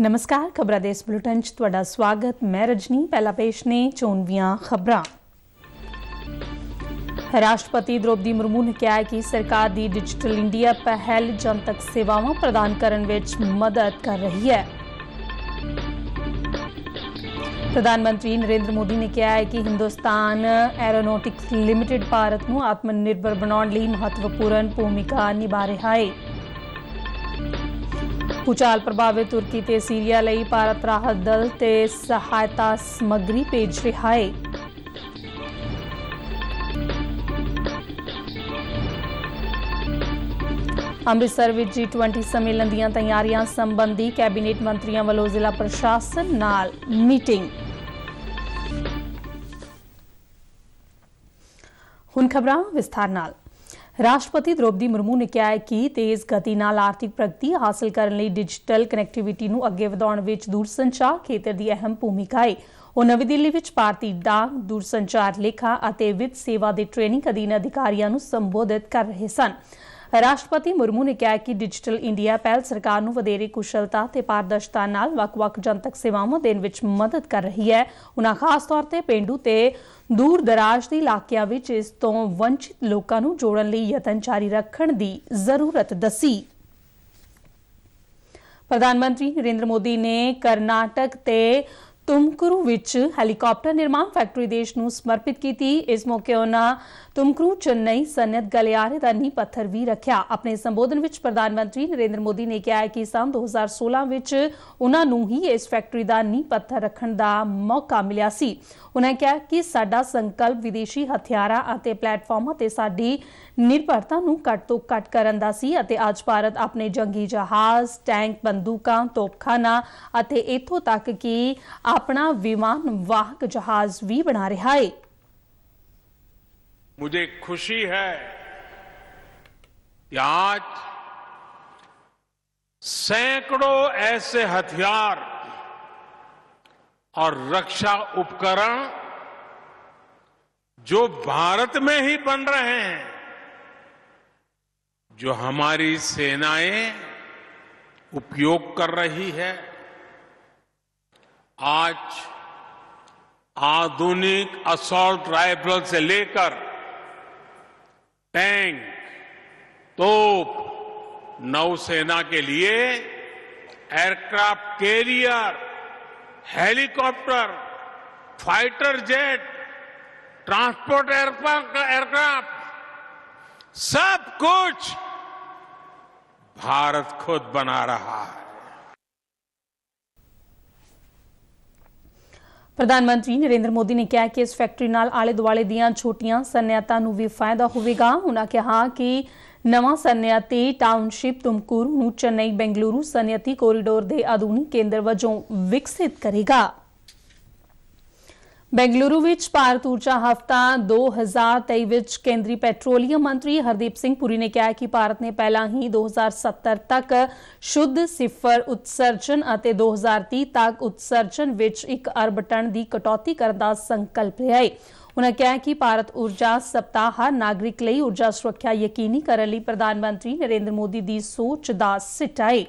नमस्कार, खबरां दे इस बुलेटिन च तुहाडा स्वागत। मैं रजनी। पहला पेश ने चोणवीआं खबरां। राष्ट्रपति द्रौपदी मुर्मू ने कहा है कि सरकार दी डिजिटल इंडिया पहल जनतक सेवावां प्रदान करन विच मदद कर रही है। प्रधानमंत्री नरेंद्र मोदी ने कहा है कि हिंदुस्तान एरोनॉटिक्स लिमिटेड भारत को आत्मनिर्भर बनाने लई महत्वपूर्ण भूमिका निभा रहा है। भूचाल प्रभावित तुर्की ते सीरिया लई भारत राहत दल ते सहायता समग्री भेज रहा है। अमृतसर विच G20 सम्मेलन दीआं तैयारियां संबंधी कैबिनेट मंत्रियों वालों जिला प्रशासन नाल मीटिंग। हुण खबरां विस्तार नाल। राष्ट्रपति द्रौपदी मुर्मू ने कहा है कि तेज गति नाल आर्थिक प्रगति हासिल करने लई डिजिटल कनैक्टिविटी नूं अगे वधाउण विच दूरसंचार खेतर दी अहम भूमिका है। ਉਹ नवी दिल्ली विच भारतीय डाक दूरसंचार लेखा ਅਤੇ ਵਿੱਤ सेवा ਦੇ ट्रेनिंग अधीन अधिकारियों ਨੂੰ संबोधित कर रहे सन। राष्ट्रपति मुर्मू ने कहा कि डिजिटल इंडिया पहल सरकार ਨੂੰ ਵਧੇਰੇ ਕੁਸ਼ਲਤਾ ਤੇ ਪਾਰਦਰਸ਼ਤਾ ਨਾਲ ਵੱਖ-ਵੱਖ ਜਨਤਕ ਸੇਵਾਵਾਂ ਦੇਣ ਵਿੱਚ ਮਦਦ ਕਰ ਰਹੀ ਹੈ। ਉਹਨਾਂ ਖਾਸ ਤੌਰ ਤੇ ਪੇਂਡੂ ਤੇ दूर दराज के इलाकों में इस तो वंचित लोगों को जोड़न लई यतन जारी रखने की जरूरत दसी। प्रधानमंत्री नरेंद्र मोदी ने कर्नाटक ते तुमकुरू विच हैलीकॉप्टर निर्माण फैक्ट्री देश नूं समर्पित की। इस मौके उन्होंने तुमकुरू चेन्नई सनअत गलियारे का नींह पत्थर भी रखा। अपने संबोधन विच प्रधानमंत्री नरेंद्र मोदी ने कहा कि सन 2016 विच उन्हां नूं ही इस फैक्ट्री का नींह पत्थर रखने का मौका मिलिया सी। उन्होंने कहा कि साडा संकल्प विदेशी हथियारां अते प्लेटफॉर्मां ते साडी निर्भरता नूं घट तो घट करन दा सी अते अज भारत अपने जंगी जहाज, टैंक, बंदूकां, तोपखाना अते इत्थों तक कि अपना विमान वाहक जहाज भी बना रहा है। मुझे खुशी है कि आज सैकड़ों ऐसे हथियार और रक्षा उपकरण जो भारत में ही बन रहे हैं, जो हमारी सेनाएं उपयोग कर रही है। आज आधुनिक असॉल्ट राइफल से लेकर टैंक, तोप, नौसेना के लिए aircraft carrier, helicopter, fighter jet, transport aircraft, सब कुछ भारत खुद बना रहा है। प्रधानमंत्री नरेंद्र मोदी ने कहा कि इस फैक्ट्री नाल आले दुआले दीआं छोटियां सनअतां नूं भी फायदा होवेगा। उन्होंने कहा कि नवां सनअती टाउनशिप तुमकुरू नूं चेन्नई बेंगलुरू सनअती कोरीडोर के आधुनिक केंद्र वजों विकसित करेगा। बेंगलुरू विच भारत ऊर्जा हफ्ता 2023 विच केंद्रीय पेट्रोलियम मंत्री हरदीप सिंह पुरी ने कहा कि भारत ने पहला ही 2070 तक शुद्ध सिफर उत्सर्जन और 2030 तक उत्सर्जन विच 1 अरब टन की कटौती करने का संकल्प लिया है। उन्होंने कहा कि भारत ऊर्जा सप्ताह हर नागरिक लिए ऊर्जा सुरक्षा यकीनी करने लई प्रधानमंत्री नरेंद्र मोदी की सोच का सिटा है।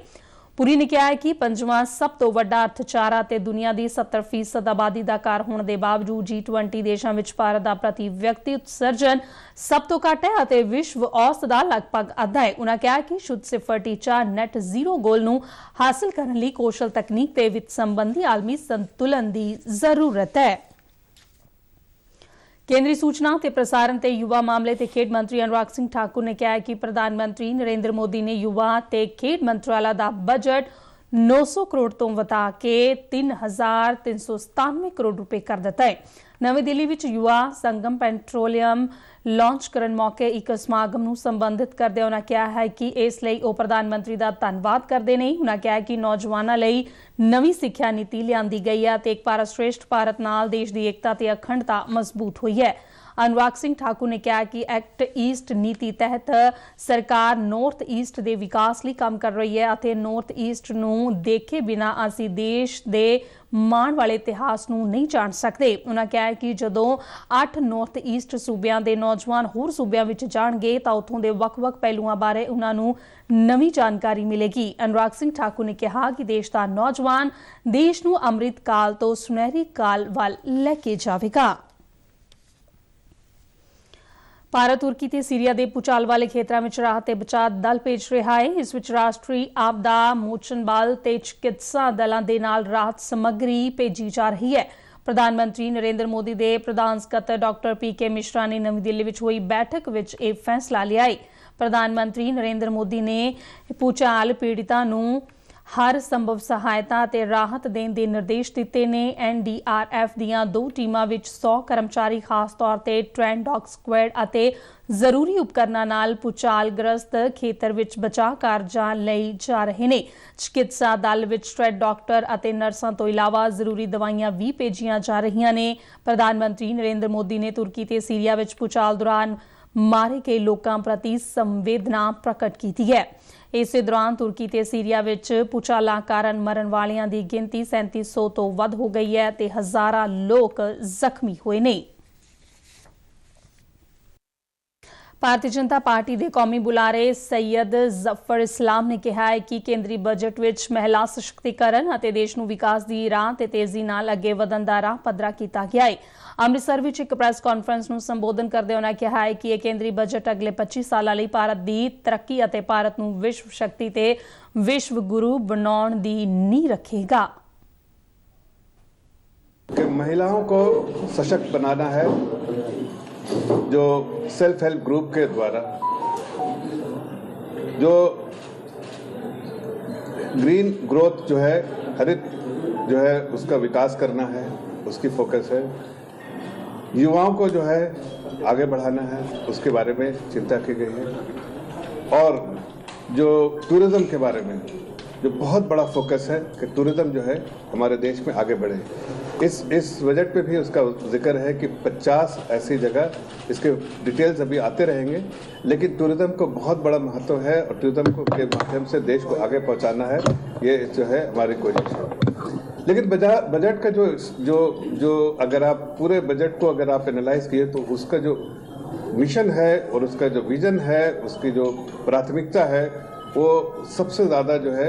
पुरी ने कहा कि 5वां सब तो वड्डा अर्थचारा ते दुनिया की 70% आबादी का घर होने के बावजूद G20 देशों में भारत का प्रति व्यक्ति उत्सर्जन सब तो घट है और विश्व औसत का लगभग अद्धा है। उन्होंने कहा कि शुद्ध सिफर टीचा नैट जीरो गोल नूं हासिल करने लई कौशल तकनीक ते वित्त संबंधी आलमी संतुलन की जरूरत है। केंद्रीय सूचना ते प्रसारण ते युवा मामले ते खेड मंत्री अनुराग सिंह ठाकुर ने कहा है कि प्रधानमंत्री नरेंद्र मोदी ने युवा ते खेड मंत्रालय का बजट 900 करोड़ तो वधा के 3,397 करोड़ रुपए कर दिता है। नवी दिल्ली विच युवा संगम पेट्रोलियम लॉन्च करन मौके एक समागम नूं संबंधित करदे उन्होंने कहा है कि इस लई ओ प्रधानमंत्री का धन्नवाद करते नहीं। उन्होंने कहा कि नौजवानों लई नवी सिक्ख्या नीति लियांदी गई है ते एक भारत श्रेष्ठ भारत नाल देश की एकता ते अखंडता मजबूत हुई है। अनुराग सिंह ठाकुर ने कहा कि एक्ट ईस्ट नीति तहत सरकार नॉर्थ ईस्ट ਦੇ ਵਿਕਾਸ ਲਈ ਕੰਮ ਕਰ ਰਹੀ ਹੈ ਅਤੇ ਨੌਰਥ ਈਸਟ ਨੂੰ ਦੇਖੇ ਬਿਨਾ ਅਸੀਂ ਦੇਸ਼ ਦੇ ਮਾਣ ਵਾਲੇ ਇਤਿਹਾਸ ਨੂੰ ਨਹੀਂ ਜਾਣ ਸਕਦੇ। ਉਹਨਾਂ ਕਿਹਾ ਕਿ ਜਦੋਂ 8 ਨੌਰਥ ਈਸਟ ਸੂਬਿਆਂ ਦੇ ਨੌਜਵਾਨ ਹੋਰ ਸੂਬਿਆਂ ਵਿੱਚ ਜਾਣਗੇ ਤਾਂ ਉੱਥੋਂ ਦੇ ਵੱਖ-ਵੱਖ ਪਹਿਲੂਆਂ ਬਾਰੇ ਉਹਨਾਂ ਨੂੰ ਨਵੀਂ ਜਾਣਕਾਰੀ ਮਿਲੇਗੀ। अनुराग सिंह ठाकुर ने कहा कि देश का नौजवान देश ਨੂੰ ਅੰਮ੍ਰਿਤ ਕਾਲ ਤੋਂ ਸੁਨਹਿਰੀ ਕਾਲ ਵੱਲ ਲੈ ਕੇ ਜਾਵੇਗਾ। ਭਾਰਤ ਤੁਰਕੀ ਤੇ ਸੀਰੀਆ ਦੇ ਭੂਚਾਲ ਵਾਲੇ ਖੇਤਰਾਂ ਵਿੱਚ ਰਾਹਤ ਤੇ ਬਚਾਅ ਦਲ ਭੇਜ ਰਿਹਾ ਹੈ। ਇਸ ਵਿੱਚ ਰਾਸ਼ਟਰੀ ਆਪਦਾ ਮੋਚਨ ਬਲ ਤੇ ਚਿਕਿਤਸਾ ਦਲਾਂ ਦੇ ਨਾਲ ਰਾਹਤ ਸਮੱਗਰੀ ਭੇਜੀ ਜਾ ਰਹੀ ਹੈ। ਪ੍ਰਧਾਨ ਮੰਤਰੀ ਨਰਿੰਦਰ ਮੋਦੀ ਦੇ ਪ੍ਰਧਾਨ ਸਕੱਤਰ ਡਾਕਟਰ PK ਮਿਸ਼ਰਾ ਨੇ ਨਵੀਂ ਦਿੱਲੀ ਵਿੱਚ ਹੋਈ ਬੈਠਕ ਵਿੱਚ ਇਹ ਫੈਸਲਾ ਲਿਆ ਹੈ। ਪ੍ਰਧਾਨ ਮੰਤਰੀ ਨਰਿੰਦਰ ਮੋਦੀ ਨੇ ਭੂਚਾਲ ਪੀੜਤਾਂ ਨੂੰ ਹਰ ਸੰਭਵ ਸਹਾਇਤਾ ਤੇ ਰਾਹਤ ਦੇਣ ਦੇ ਨਿਰਦੇਸ਼ ਦਿੱਤੇ ਨੇ। NDRF ਦੀਆਂ 2 ਟੀਮਾਂ ਵਿੱਚ 100 ਕਰਮਚਾਰੀ ਖਾਸ ਤੌਰ ਤੇ ਟ੍ਰੈਂਡ ਡੌਗ ਸਕੁਐਡ ਅਤੇ ਜ਼ਰੂਰੀ ਉਪਕਰਨਾਂ ਨਾਲ ਭੂਚਾਲਗ੍ਰਸਤ ਖੇਤਰ ਵਿੱਚ ਬਚਾਅ ਕਾਰਜਾਂ ਲਈ ਜਾ ਰਹੇ ਨੇ। ਚਿਕਿਤਸਾ ਦਲ ਵਿੱਚ ਟ੍ਰੈਂਡ ਡਾਕਟਰ ਅਤੇ ਨਰਸਾਂ ਤੋਂ ਇਲਾਵਾ ਜ਼ਰੂਰੀ ਦਵਾਈਆਂ ਵੀ ਭੇਜੀਆਂ ਜਾ ਰਹੀਆਂ ਨੇ। ਪ੍ਰਧਾਨ ਮੰਤਰੀ ਨਰਿੰਦਰ ਮੋਦੀ ਨੇ ਤੁਰਕੀ ਤੇ ਸੀਰੀਆ ਵਿੱਚ ਭੂਚਾਲ ਦੌਰਾਨ ਮਾਰੇ ਗਏ ਲੋਕਾਂ ਪ੍ਰਤੀ ਸੰਵੇਦਨਾ ਪ੍ਰਗਟ ਕੀਤੀ ਹੈ। ਇਸੇ ਦੌਰਾਨ ਤੁਰਕੀ ਤੇ ਸੀਰੀਆ ਵਿੱਚ ਭੂਚਾਲਾਂ ਕਾਰਨ ਮਰਨ ਵਾਲਿਆਂ ਦੀ ਗਿਣਤੀ 3700 ਤੋਂ ਵੱਧ ਹੋ ਗਈ ਹੈ ਤੇ ਹਜ਼ਾਰਾਂ ਲੋਕ ਜ਼ਖਮੀ ਹੋਏ ਨੇ। ਭਾਰਤੀ ਜਨਤਾ ਪਾਰਟੀ ਦੇ ਕੌਮੀ ਬੁਲਾਰੇ ਸੈਯਦ ਜ਼ਫਰ ਇਸਲਾਮ ਨੇ ਕਿਹਾ ਹੈ ਕਿ ਕੇਂਦਰੀ ਬਜਟ ਵਿੱਚ ਮਹਿਲਾ ਸਸ਼ਕਤੀਕਰਨ ਅਤੇ ਦੇਸ਼ ਨੂੰ ਵਿਕਾਸ ਦੀ ਰਾਹ ਤੇ ਤੇਜ਼ੀ ਨਾਲ ਅੱਗੇ ਵਧਣ ਦਾ ਰਾਹ ਪੱਧਰਾ ਕੀਤਾ ਗਿਆ ਹੈ। ਅੰਮ੍ਰਿਤਸਰ ਵਿੱਚ ਇੱਕ ਪ੍ਰੈਸ ਕਾਨਫਰੰਸ ਨੂੰ ਸੰਬੋਧਨ ਕਰਦੇ ਉਹਨਾਂ ਕਿਹਾ ਹੈ ਕਿ ਇਹ ਕੇਂਦਰੀ ਬਜਟ ਅਗਲੇ 25 ਸਾਲਾਂ ਲਈ ਭਾਰਤ ਦੀ ਤਰੱਕੀ ਅਤੇ ਭਾਰਤ ਨੂੰ ਵਿਸ਼ਵ ਸ਼ਕਤੀ ਤੇ ਵਿਸ਼ਵ ਗੁਰੂ ਬਣਾਉਣ ਦੀ ਨੀਂਹ ਰੱਖੇਗਾ। महिलाओं को सशक्त बनाना है, जो सेल्फ हेल्प ग्रुप के द्वारा जो ग्रीन ग्रोथ जो है, हरित जो है उसका विकास करना है, उसकी फोकस है। युवाओं को जो है आगे बढ़ाना है, उसके बारे में चिंता की गई है। और जो टूरिज्म के बारे में जो बहुत बड़ा फोकस है कि टूरिज्म जो है हमारे देश में आगे बढ़े। इस बजट पे भी उसका जिक्र है कि 50 ऐसी जगह, इसके डिटेल्स अभी आते रहेंगे, लेकिन टूरिज्म को बहुत बड़ा महत्व है और टूरिज्म को के माध्यम से देश को आगे पहुंचाना है, ये जो है हमारी कोशिश है। लेकिन बजट का जो अगर आप पूरे बजट को अगर आप एनालाइज किए तो उसका जो मिशन है और उसका जो विजन है, उसकी जो प्राथमिकता है, वो सबसे ज़्यादा जो है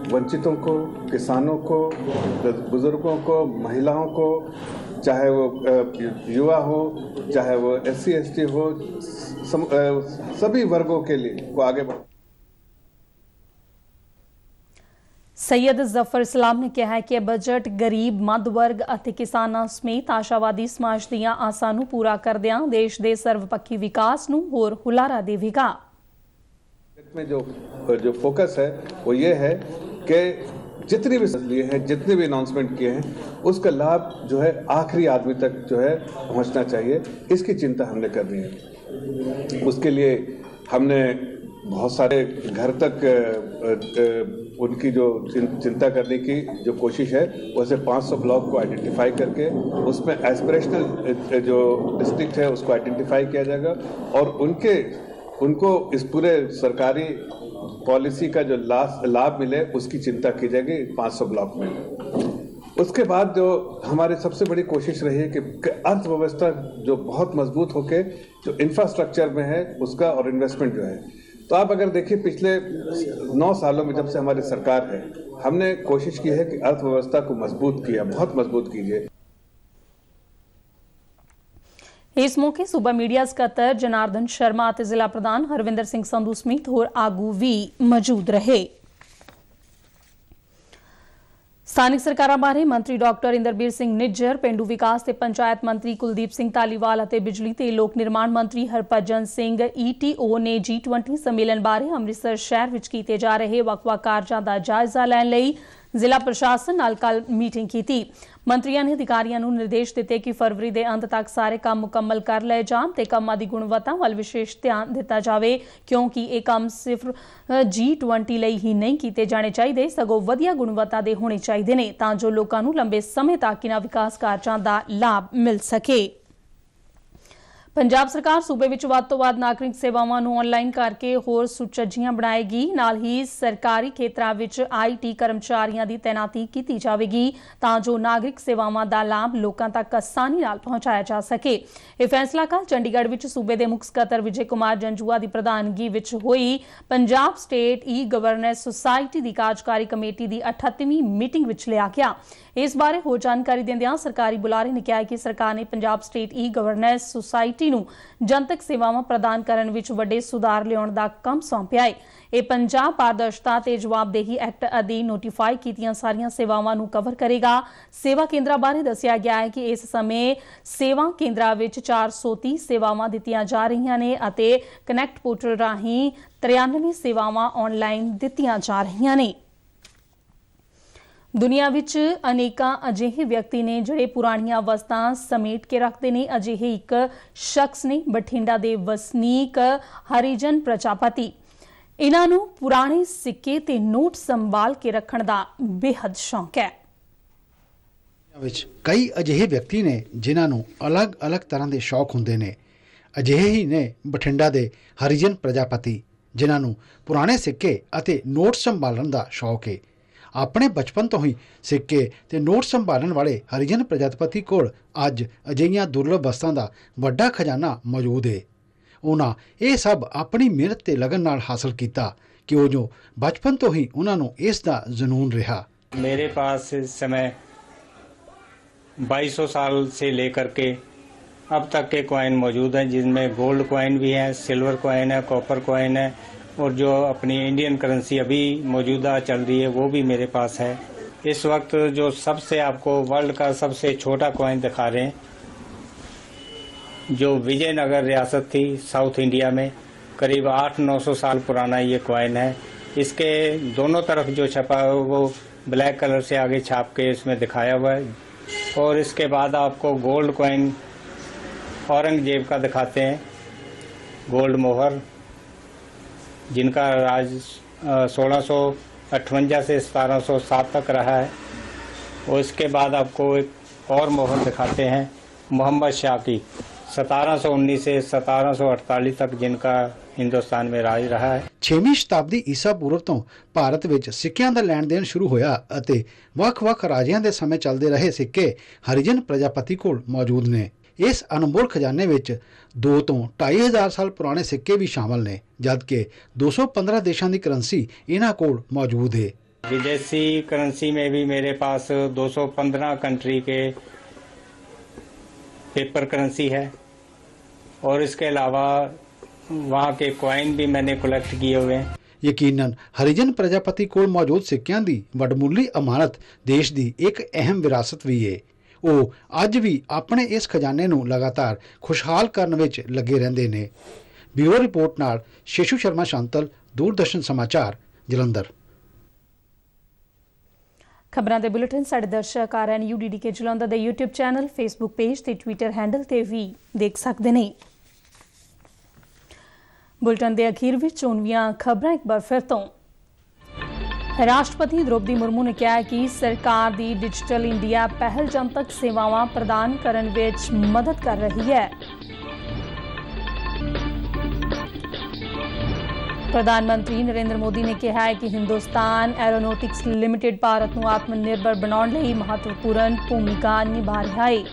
वंचितों को, किसानों को, बुजुर्गों को, महिलाओं को, चाहे वो युवा हो, चाहे वो SC ST हो, सभी वर्गों के लिए को आगे बढ़। ਸੈਯਦ ਜ਼ਫਰ ਇਸਲਾਮ ਨੇ ਕਿਹਾ ਹੈ ਕਿ ਬਜਟ ਗਰੀਬ ਮੱਧ ਵਰਗ ਅਤੇ ਕਿਸਾਨਾਂ ਸਮੇਤ ਆਸ਼ਾਵਾਦੀ ਸਮਾਜ ਦੀਆਂ ਆਸਾਂ ਨੂੰ ਪੂਰਾ ਕਰਦਿਆਂ ਦੇਸ਼ ਦੇ ਸਰਵਪੱਖੀ ਵਿਕਾਸ ਨੂੰ ਹੋਰ ਹੁਲਾਰਾ ਦੇਵੇਗਾ। में जो फोकस है वो ये है कि जितने भी लिए हैं, जितने भी अनाउंसमेंट किए हैं, उसका लाभ जो है आखिरी आदमी तक जो है पहुंचना चाहिए, इसकी चिंता हमने करनी है। उसके लिए हमने बहुत सारे घर तक उनकी जो चिंता करने की जो कोशिश है, वैसे 500 ब्लॉक को आइडेंटिफाई करके उसमें एस्पिरेशनल जो डिस्ट्रिक्ट है उसको आइडेंटिफाई किया जाएगा और उनको इस पूरे सरकारी पॉलिसी का जो लाभ मिले उसकी चिंता की जाएगी 500 ब्लॉक में। उसके बाद जो हमारी सबसे बड़ी कोशिश रही है कि अर्थव्यवस्था जो बहुत मजबूत होके जो इंफ्रास्ट्रक्चर में है उसका और इन्वेस्टमेंट जो है, तो आप अगर देखिए पिछले 9 सालों में जब से हमारी सरकार है, हमने कोशिश की है कि अर्थव्यवस्था को मजबूत किया, बहुत मजबूत कीजिए। इस मौके सूबा मीडिया ਸਕੱਤਰ ਜਨਾਰਦਨ ਸ਼ਰਮਾ ਅਤੇ ਜ਼ਿਲ੍ਹਾ ਪ੍ਰਧਾਨ ਹਰਵਿੰਦਰ ਸਿੰਘ ਸੰਧੂ ਸਮੇਤ ਹੋਰ ਆਗੂ ਵੀ ਮੌਜੂਦ ਰਹੇ। ਸਥਾਨਕ ਸਰਕਾਰਾਂ ਬਾਰੇ ਮੰਤਰੀ ਡਾਕਟਰ ਇੰਦਰਬੀਰ ਸਿੰਘ ਨਿੱਜਰ, ਪੇਂਡੂ ਵਿਕਾਸ ਤੇ ਪੰਚਾਇਤ ਮੰਤਰੀ ਕੁਲਦੀਪ ਸਿੰਘ ਧਾਲੀਵਾਲ ਅਤੇ ਬਿਜਲੀ ਤੇ ਲੋਕ ਨਿਰਮਾਣ ਮੰਤਰੀ ਹਰਭਜਨ ਸਿੰਘ ETO ਨੇ G20 ਸੰਮੇਲਨ ਬਾਰੇ ਅੰਮ੍ਰਿਤਸਰ ਸ਼ਹਿਰ ਵਿੱਚ ਕੀਤੇ ਜਾ ਰਹੇ ਵੱਖ-ਵੱਖ ਕਾਰਜਾਂ ਦਾ ਜਾਇਜ਼ਾ ਲੈਣ ਲਈ ਜ਼ਿਲ੍ਹਾ ਪ੍ਰਸ਼ਾਸਨ ਨਾਲ ਕੱਲ ਮੀਟਿੰਗ ਕੀਤੀ। ਮੰਤਰੀਆਂ ਨੇ ਅਧਿਕਾਰੀਆਂ ਨੂੰ ਨਿਰਦੇਸ਼ ਦਿੱਤੇ ਕਿ ਫਰਵਰੀ ਦੇ ਅੰਤ ਤੱਕ ਸਾਰੇ ਕੰਮ ਮੁਕੰਮਲ ਕਰ ਲਏ ਜਾਣ ਤੇ ਕੰਮਾਂ ਦੀ ਗੁਣਵੱਤਾ ਵੱਲ ਵਿਸ਼ੇਸ਼ ਧਿਆਨ ਦਿੱਤਾ ਜਾਵੇ, ਕਿਉਂਕਿ ਇਹ ਕੰਮ ਸਿਰਫ G20 ਲਈ ਹੀ ਨਹੀਂ ਕੀਤੇ ਜਾਣੇ ਚਾਹੀਦੇ, ਸਗੋਂ ਵਧੀਆ ਗੁਣਵੱਤਾ ਦੇ ਹੋਣੇ ਚਾਹੀਦੇ ਨੇ ਤਾਂ ਜੋ ਲੋਕਾਂ ਨੂੰ ਲੰਬੇ ਸਮੇਂ ਤੱਕ ਇਹਨਾਂ ਵਿਕਾਸ ਕਾਰਜਾਂ ਦਾ ਲਾਭ ਮਿਲ ਸਕੇ। ਪੰਜਾਬ ਸਰਕਾਰ ਸੂਬੇ ਵਿੱਚ ਵੱਧ ਤੋਂ ਵੱਧ ਨਾਗਰਿਕ ਸੇਵਾਵਾਂ ਨੂੰ ਆਨਲਾਈਨ ਕਰਕੇ ਹੋਰ ਸੁਚੱਜੀਆਂ ਬਣਾਏਗੀ। ਨਾਲ ਹੀ ਸਰਕਾਰੀ ਖੇਤਰਾਂ ਵਿੱਚ IT ਕਰਮਚਾਰੀਆਂ ਦੀ ਤੈਨਾਤੀ ਕੀਤੀ ਜਾਵੇਗੀ ਤਾਂ ਜੋ ਨਾਗਰਿਕ ਸੇਵਾਵਾਂ ਦਾ ਲਾਭ ਲੋਕਾਂ ਤੱਕ ਆਸਾਨੀ ਨਾਲ ਪਹੁੰਚਾਇਆ ਜਾ ਸਕੇ। ਇਹ ਫੈਸਲਾ ਕੱਲ੍ਹ ਚੰਡੀਗੜ੍ਹ ਵਿੱਚ ਸੂਬੇ ਦੇ ਮੁੱਖ ਸਕੱਤਰ ਵਿਜੇ ਕੁਮਾਰ ਜੰਜੂਆ ਦੀ ਪ੍ਰਧਾਨਗੀ ਵਿੱਚ ਹੋਈ ਪੰਜਾਬ ਸਟੇਟ ਈ-ਗਵਰਨੈਂਸ ਸੁਸਾਇਟੀ ਦੀ ਕਾਰਜਕਾਰੀ ਕਮੇਟੀ ਦੀ 38ਵੀਂ ਮੀਟਿੰਗ ਵਿੱਚ ਲਿਆ ਗਿਆ। ਇਸ ਬਾਰੇ ਹੋਰ ਜਾਣਕਾਰੀ ਦਿੰਦਿਆਂ ਸਰਕਾਰੀ ਬੁਲਾਰੇ ਨੇ ਕਿਹਾ ਕਿ ਸਰਕਾਰ ਨੇ ਪੰਜਾਬ ਸਟੇਟ ਈ-ਗਵਰਨੈਂਸ ਸੁਸਾਇਟੀ ਨੂੰ ਜਨਤਕ ਸੇਵਾਵਾਂ ਪ੍ਰਦਾਨ ਕਰਨ ਵਿੱਚ ਵੱਡੇ ਸੁਧਾਰ ਲਿਆਉਣ ਦਾ ਕੰਮ ਸੌਂਪਿਆ ਹੈ। ਇਹ ਪੰਜਾਬ ਪਾਰਦਰਸ਼ਤਾ ਤੇ ਜਵਾਬਦੇਹੀ ਐਕਟ ਅਧੀਨ ਨੋਟੀਫਾਈ ਕੀਤੀਆਂ ਸਾਰੀਆਂ ਸੇਵਾਵਾਂ ਨੂੰ ਕਵਰ ਕਰੇਗਾ। ਸੇਵਾ ਕੇਂਦਰਾਂ ਬਾਰੇ ਦੱਸਿਆ ਗਿਆ ਹੈ ਕਿ ਇਸ ਸਮੇਂ ਸੇਵਾ ਕੇਂਦਰਾਂ ਵਿੱਚ 430 ਸੇਵਾਵਾਂ ਦਿੱਤੀਆਂ ਜਾ ਰਹੀਆਂ ਨੇ ਅਤੇ ਕਨੈਕਟ ਪੋਰਟਲ ਰਾਹੀਂ 93 ਸੇਵਾਵਾਂ ਆਨਲਾਈਨ ਦਿੱਤੀਆਂ ਜਾ ਰਹੀਆਂ ਨੇ। ਦੁਨੀਆ ਵਿੱਚ ਅਨੇਕਾਂ ਅਜਿਹੇ ਵਿਅਕਤੀ ਨੇ ਜਿਹੜੇ ਪੁਰਾਣੀਆਂ ਵਸਤਾਂ ਸਮੇਟ ਕੇ ਰੱਖਦੇ ਨੇ। ਅਜਿਹੇ ਇੱਕ ਸ਼ਖਸ ਨੇ ਬਠਿੰਡਾ ਦੇ ਵਸਨੀਕ ਹਰੀਜਨ ਪ੍ਰਜਾਪਤੀ। ਇਹਨਾਂ ਨੂੰ ਪੁਰਾਣੇ ਸਿੱਕੇ ਤੇ ਨੋਟ ਸੰਭਾਲ ਕੇ ਰੱਖਣ ਦਾ ਬੇਹੱਦ ਸ਼ੌਂਕ ਹੈ। ਵਿੱਚ ਕਈ ਅਜਿਹੇ ਵਿਅਕਤੀ ਨੇ ਜਿਨ੍ਹਾਂ ਨੂੰ ਅਲੱਗ-ਅਲੱਗ ਤਰ੍ਹਾਂ ਦੇ ਸ਼ੌਕ ਹੁੰਦੇ ਨੇ। ਅਜਿਹੇ ਹੀ ਨੇ ਬਠਿੰਡਾ ਦੇ ਹਰੀਜਨ ਪ੍ਰਜਾਪਤੀ ਜਿਨ੍ਹਾਂ ਨੂੰ ਪੁਰਾਣੇ ਸਿੱਕੇ ਅਤੇ ਨੋਟ ਸੰਭਾਲਣ ਦਾ ਸ਼ੌਕ ਹੈ। ਆਪਣੇ ਬਚਪਨ ਤੋਂ ਹੀ ਸਿੱਕੇ ਤੇ ਨੋਟ ਸੰਭਾਲਣ ਵਾਲੇ ਹਰੀਜਨ ਪ੍ਰਜਾਪਤੀ ਕੋਲ ਅੱਜ ਅਜਿਹੀਆਂ ਦੁਰਲਭ ਵਸਤਾਂ ਦਾ ਵੱਡਾ ਖਜ਼ਾਨਾ ਮੌਜੂਦ ਹੈ। ਉਹਨਾਂ ਇਹ ਸਭ ਆਪਣੀ ਮਿਹਨਤ ਤੇ ਲਗਨ ਨਾਲ ਹਾਸਲ ਕੀਤਾ ਕਿ ਉਹ ਜੋ ਬਚਪਨ ਤੋਂ ही ਉਹਨਾਂ ਨੂੰ ਇਸ ਦਾ जुनून रहा। मेरे पास इस समय 2200 साल से लेकर के अब तक के कॉइन मौजूद हैं, जिनमें गोल्ड कॉइन भी है, सिल्वर कॉइन है, कॉपर कॉइन है और जो अपनी इंडियन करेंसी अभी मौजूदा चल रही है वो भी मेरे पास है। इस वक्त जो सबसे आपको वर्ल्ड का सबसे छोटा कॉइन दिखा रहे हैं, जो विजयनगर रियासत थी साउथ इंडिया में, करीब 800-900 साल पुराना ये कॉइन है। इसके दोनों तरफ जो छपा है वो ब्लैक कलर से आगे छाप के इसमें दिखाया हुआ है। और इसके बाद आपको गोल्ड कॉइन औरंगजेब का दिखाते हैं, गोल्ड मोहर, जिनका राज 1658 से 1707 तक रहा है। और इसके बाद आपको एक और मोहर दिखाते हैं मोहम्मद शाह की, 1719 से 1748 तक जिनका ਹਿੰਦੁਸਤਾਨ ਵਿੱਚ ਰਾਜ ਰਹਾ ਹੈ। 6ਵੀਂ ਸ਼ਤਾਬਦੀ ਈਸਾ ਪੂਰਵ ਤੋਂ ਭਾਰਤ ਵਿੱਚ ਸਿੱਕਿਆਂ ਦਾ ਲੈਣ ਦੇਣ ਸ਼ੁਰੂ ਹੋਇਆ ਅਤੇ ਵੱਖ-ਵੱਖ ਰਾਜਿਆਂ ਦੇ ਸਮੇਂ ਚੱਲਦੇ ਰਹੇ ਸਿੱਕੇ ਹਰੀਜਨ ਪ੍ਰਜਾਪਤੀ ਕੋਲ ਮੌਜੂਦ ਨੇ। ਇਸ ਅਨਮੋਲ ਖਜ਼ਾਨੇ ਵਿੱਚ 2 ਤੋਂ 2500 ਸਾਲ ਪੁਰਾਣੇ ਸਿੱਕੇ ਵੀ ਸ਼ਾਮਲ ਨੇ, ਜਦਕਿ 215 ਦੇਸ਼ਾਂ ਦੀ ਕਰੰਸੀ ਇਹਨਾਂ ਕੋਲ ਮੌਜੂਦ ਹੈ। विदेशी करेंसी में भी मेरे पास 215 कंट्री के पेपर करेंसी है और इसके अलावा वहाँ के कॉइन भी मैंने कलेक्ट किए हुए हैं। ਯਕੀਨਨ ਹਰੀਜਨ ਪ੍ਰਜਾਪਤੀ ਕੋਲ ਮੌਜੂਦ ਸਿੱਕਿਆਂ ਦੀ ਵੱਡਮੁੱਲੀ ਅਮਾਨਤ ਦੇਸ਼ ਦੀ ਇੱਕ ਅਹਿਮ ਵਿਰਾਸਤ ਵੀ ਹੈ। ਉਹ ਅੱਜ ਵੀ ਆਪਣੇ ਇਸ ਖਜ਼ਾਨੇ ਨੂੰ ਲਗਾਤਾਰ ਖੁਸ਼ਹਾਲ ਕਰਨ ਵਿੱਚ ਲੱਗੇ ਰਹਿੰਦੇ ਨੇ। ਬਿਊਰੋ ਰਿਪੋਰਟ ਨਾਲ ਸ਼ੇਸ਼ੂ ਸ਼ਰਮਾ ਸ਼ਾਂਤਲ, ਦੂਰਦਰਸ਼ਨ ਸਮਾਚਾਰ, ਜਲੰਧਰ। ਖਬਰਾਂ ਦੇ ਬੁਲੇਟਿਨ ਸਾਡੇ ਦਰਸ਼ਕ RNUDDK ਜਲੰਧਰ ਦੇ YouTube ਚੈਨਲ, Facebook ਪੇਜ ਤੇ Twitter ਹੈਂਡਲ ਤੇ ਵੀ ਦੇਖ ਸਕਦੇ ਨੇ। ਬੁਲੇਟਿਨ ਦੇ ਅਖੀਰ ਵਿੱਚ ਚੋਣਵੀਆਂ ਖਬਰਾਂ ਇੱਕ ਵਾਰ ਫਿਰ ਤੋਂ। ਰਾਸ਼ਟਰਪਤੀ ਦ੍ਰੋਪਦੀ ਮੁਰਮੂ ਨੇ ਕਿਹਾ ਕਿ ਸਰਕਾਰ ਦੀ ਡਿਜੀਟਲ ਇੰਡੀਆ ਪਹਿਲ ਜਨਤਕ ਸੇਵਾਵਾਂ ਪ੍ਰਦਾਨ ਕਰਨ ਵਿੱਚ ਮਦਦ ਕਰ ਰਹੀ ਹੈ। ਪ੍ਰਧਾਨ ਮੰਤਰੀ ਨਰਿੰਦਰ ਮੋਦੀ ਨੇ ਕਿਹਾ ਹੈ ਕਿ ਹਿੰਦੁਸਤਾਨ ਐਰੋਨੋਟਿਕਸ ਲਿਮਿਟਿਡ ਭਾਰਤ ਨੂੰ ਆਤਮ ਨਿਰਭਰ ਬਣਾਉਣ ਲਈ ਮਹੱਤਵਪੂਰਨ ਭੂਮਿਕਾ ਨਿਭਾ ਰਿਹਾ ਹੈ।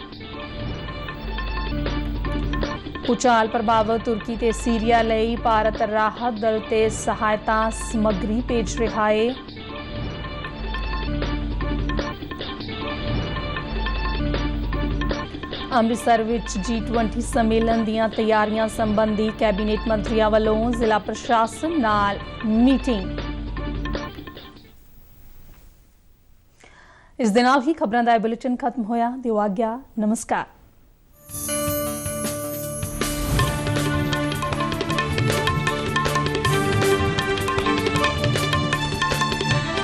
ਭੂਚਾਲ ਪ੍ਰਭਾਵਿਤ ਤੁਰਕੀ ਤੇ ਸੀਰੀਆ ਲਈ ਭਾਰਤ ਰਾਹਤ ਦਲ ਤੇ ਸਹਾਇਤਾ ਸਮੱਗਰੀ ਭੇਜ ਰਿਹਾ ਹੈ। ਅੰਮ੍ਰਿਤਸਰ ਵਿੱਚ G20 ਸੰਮੇਲਨ ਦੀਆਂ ਤਿਆਰੀਆਂ ਸੰਬੰਧੀ ਕੈਬਨਿਟ ਮੰਤਰੀਆਂ ਵੱਲੋਂ ਜ਼ਿਲ੍ਹਾ ਪ੍ਰਸ਼ਾਸਨ ਨਾਲ ਮੀਟਿੰਗ। ਇਸ ਦੇ ਨਾਲ ਹੀ ਖਬਰਾਂ ਦਾ ਬੁਲੇਟਿਨ ਖਤਮ ਹੋਇਆ। ਦਿਓ ਆਗਿਆ। ਨਮਸਕਾਰ।